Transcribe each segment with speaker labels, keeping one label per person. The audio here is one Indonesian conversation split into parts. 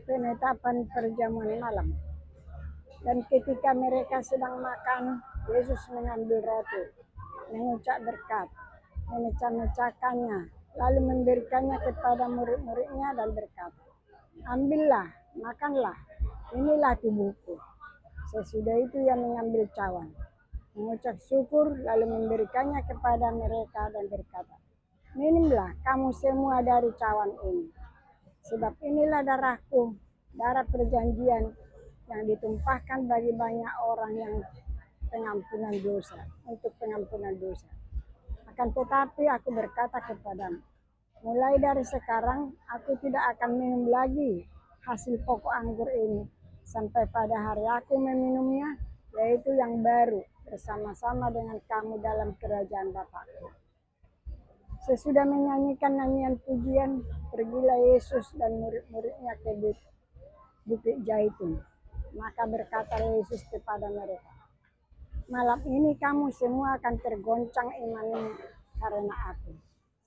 Speaker 1: penetapan perjamuan malam. Dan ketika mereka sedang makan, Yesus mengambil roti, mengucap berkat, memecah-mecahkannya, lalu memberikannya kepada murid-muridnya dan berkata, "Ambillah, makanlah, inilah tubuhku." Sesudah itu ia mengambil cawan, mengucap syukur, lalu memberikannya kepada mereka dan berkata, "Minumlah kamu semua dari cawan ini, sebab inilah darahku, darah perjanjian yang ditumpahkan bagi banyak orang yang pengampunan dosa, untuk pengampunan dosa. Akan tetapi aku berkata kepadamu, mulai dari sekarang aku tidak akan minum lagi hasil pokok anggur ini sampai pada hari aku meminumnya, yaitu yang baru bersama-sama dengan kamu dalam kerajaan Bapakku." Sesudah menyanyikan nyanyian pujian, pergilah Yesus dan murid-muridnya ke Bukit Zaitun. Maka berkata Yesus kepada mereka, "Malam ini kamu semua akan tergoncang imanmu karena aku.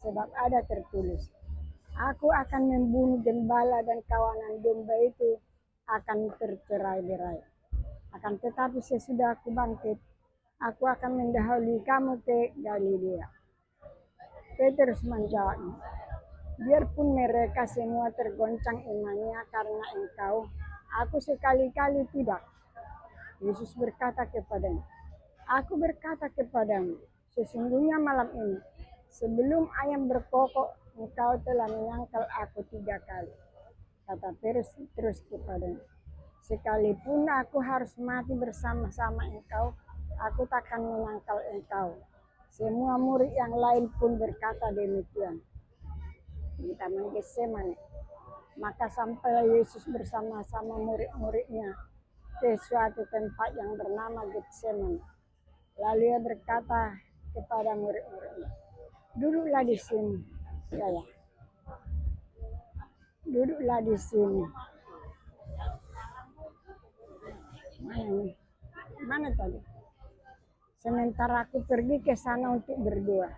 Speaker 1: Sebab ada tertulis, aku akan membunuh gembala dan kawanan domba itu akan tercerai-berai. Akan tetapi sesudah aku bangkit, aku akan mendahului kamu ke Galilea." Petrus menjawab, "Biarpun mereka semua tergoncang imannya karena engkau, aku sekali-kali tidak." Yesus berkata kepadanya, "Aku berkata kepadamu, sesungguhnya malam ini, sebelum ayam berkokok, engkau telah menyangkal aku 3 kali." Kata Petrus terus kepadanya, "Sekalipun aku harus mati bersama-sama engkau, aku takkan menyangkal engkau." Semua murid yang lain pun berkata demikian. Di Taman Getsemani, maka sampailah Yesus bersama-sama murid-muridnya ke suatu tempat yang bernama Getsemani. Lalu ia berkata kepada murid-muridnya, "Duduklah di sini, duduklah di sini." Mana tadi? "Sementara aku pergi ke sana untuk berdoa."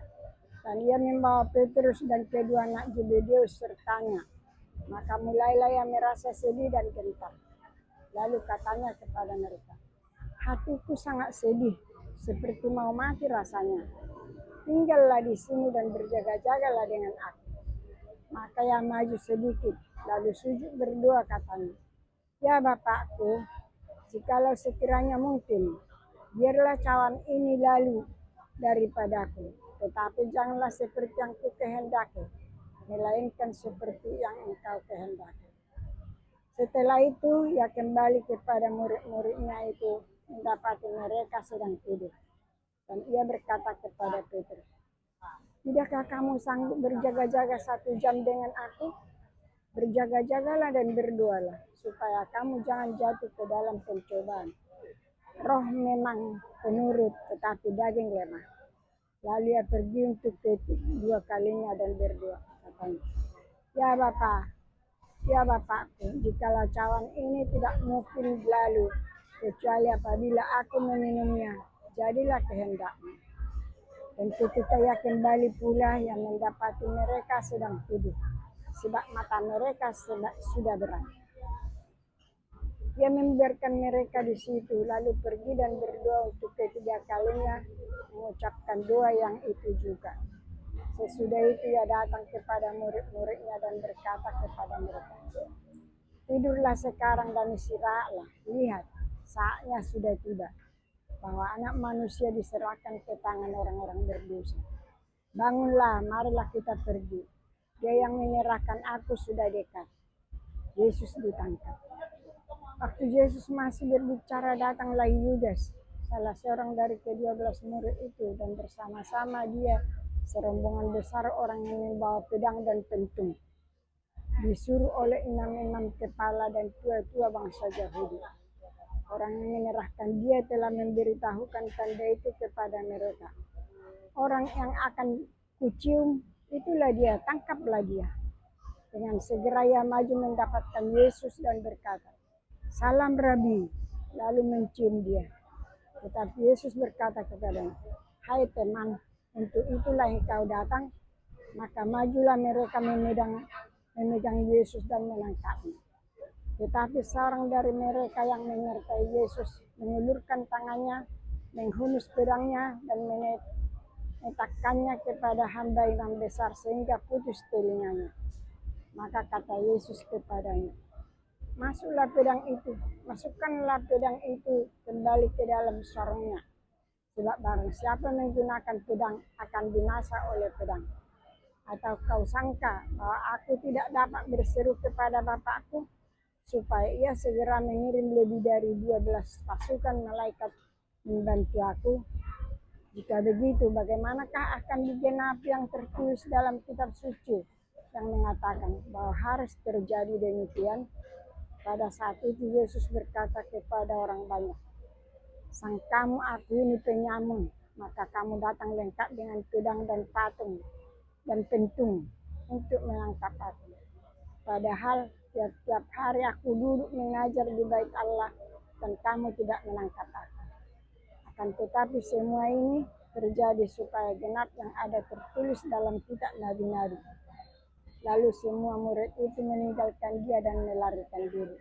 Speaker 1: Dan ia membawa Petrus dan kedua anak Zebedeus sertanya. Maka mulailah ia merasa sedih dan gentar. Lalu katanya kepada mereka, "Hatiku sangat sedih, seperti mau mati rasanya. Tinggallah di sini dan berjaga-jagalah dengan aku." Maka ia maju sedikit, lalu sujud berdoa katanya, "Ya Bapakku, jikalau sekiranya mungkin, biarlah cawan ini lalu daripadaku, tetapi janganlah seperti yang kukehendaki, melainkan seperti yang engkau kehendaki." Setelah itu ia kembali kepada murid-muridnya itu, mendapati mereka sedang tidur. Dan ia berkata kepada Petrus, "Tidakkah kamu sanggup berjaga-jaga 1 jam dengan aku? Berjaga-jagalah dan berdoalah, supaya kamu jangan jatuh ke dalam pencobaan. Roh memang penurut, tetapi daging lemah." Lalu ia pergi untuk kedua kalinya dan berdoa, katanya, Ya Bapakku, jikalau cawan ini tidak mungkin lalu, kecuali apabila aku meminumnya, jadilah kehendakmu." Dan ketika ia kembali pula, yang mendapati mereka sedang tidur, sebab mata mereka sudah berat. Ia membiarkan mereka di situ, lalu pergi dan berdoa untuk ketiga kalinya, mengucapkan doa yang itu juga. Sesudah itu ia datang kepada murid-muridnya dan berkata kepada mereka, "Tidurlah sekarang dan istirahatlah. Lihat, saatnya sudah tiba, bahwa Anak Manusia diserahkan ke tangan orang-orang berdosa. Bangunlah, marilah kita pergi. Dia yang menyerahkan aku sudah dekat." Yesus ditangkap. Waktu Yesus masih berbicara, datanglah Yudas, salah seorang dari ke-12 murid itu, dan bersama-sama dia serombongan besar orang yang membawa pedang dan pentung, disuruh oleh imam-imam kepala dan tua-tua bangsa Yahudi. Orang yang menyerahkan dia telah memberitahukan tanda itu kepada mereka. "Orang yang akan kucium, itulah dia, tangkaplah dia." Dengan segera ia maju mendapatkan Yesus dan berkata, "Salam Rabi," lalu mencium dia. Tetapi Yesus berkata kepadanya, "Hai teman, untuk itulah engkau datang?" Maka majulah mereka memegang Yesus dan menangkapnya. Tetapi seorang dari mereka yang menyertai Yesus mengulurkan tangannya, menghunus pedangnya, dan menetapkannya kepada hamba imam besar sehingga putus telinganya. Maka kata Yesus kepadanya, masukkanlah pedang itu kembali ke dalam sarungnya. Sebab barang siapa menggunakan pedang akan binasa oleh pedang. Atau kau sangka bahwa aku tidak dapat berseru kepada Bapakku supaya ia segera mengirim lebih dari 12 pasukan malaikat membantu aku? Jika begitu, bagaimanakah akan digenapi yang tertulis dalam kitab suci yang mengatakan bahwa harus terjadi demikian? Pada saat itu Yesus berkata kepada orang banyak, "Sangkamu aku ini penyamun, maka kamu datang lengkap dengan pedang dan patung dan pentung untuk menangkap aku. Padahal tiap-tiap hari aku duduk mengajar di bait Allah dan kamu tidak menangkap aku. Akan tetapi semua ini terjadi supaya genap yang ada tertulis dalam kitab nabi-nabi." Lalu semua murid itu meninggalkan dia dan melarikan diri.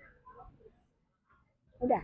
Speaker 1: Udah.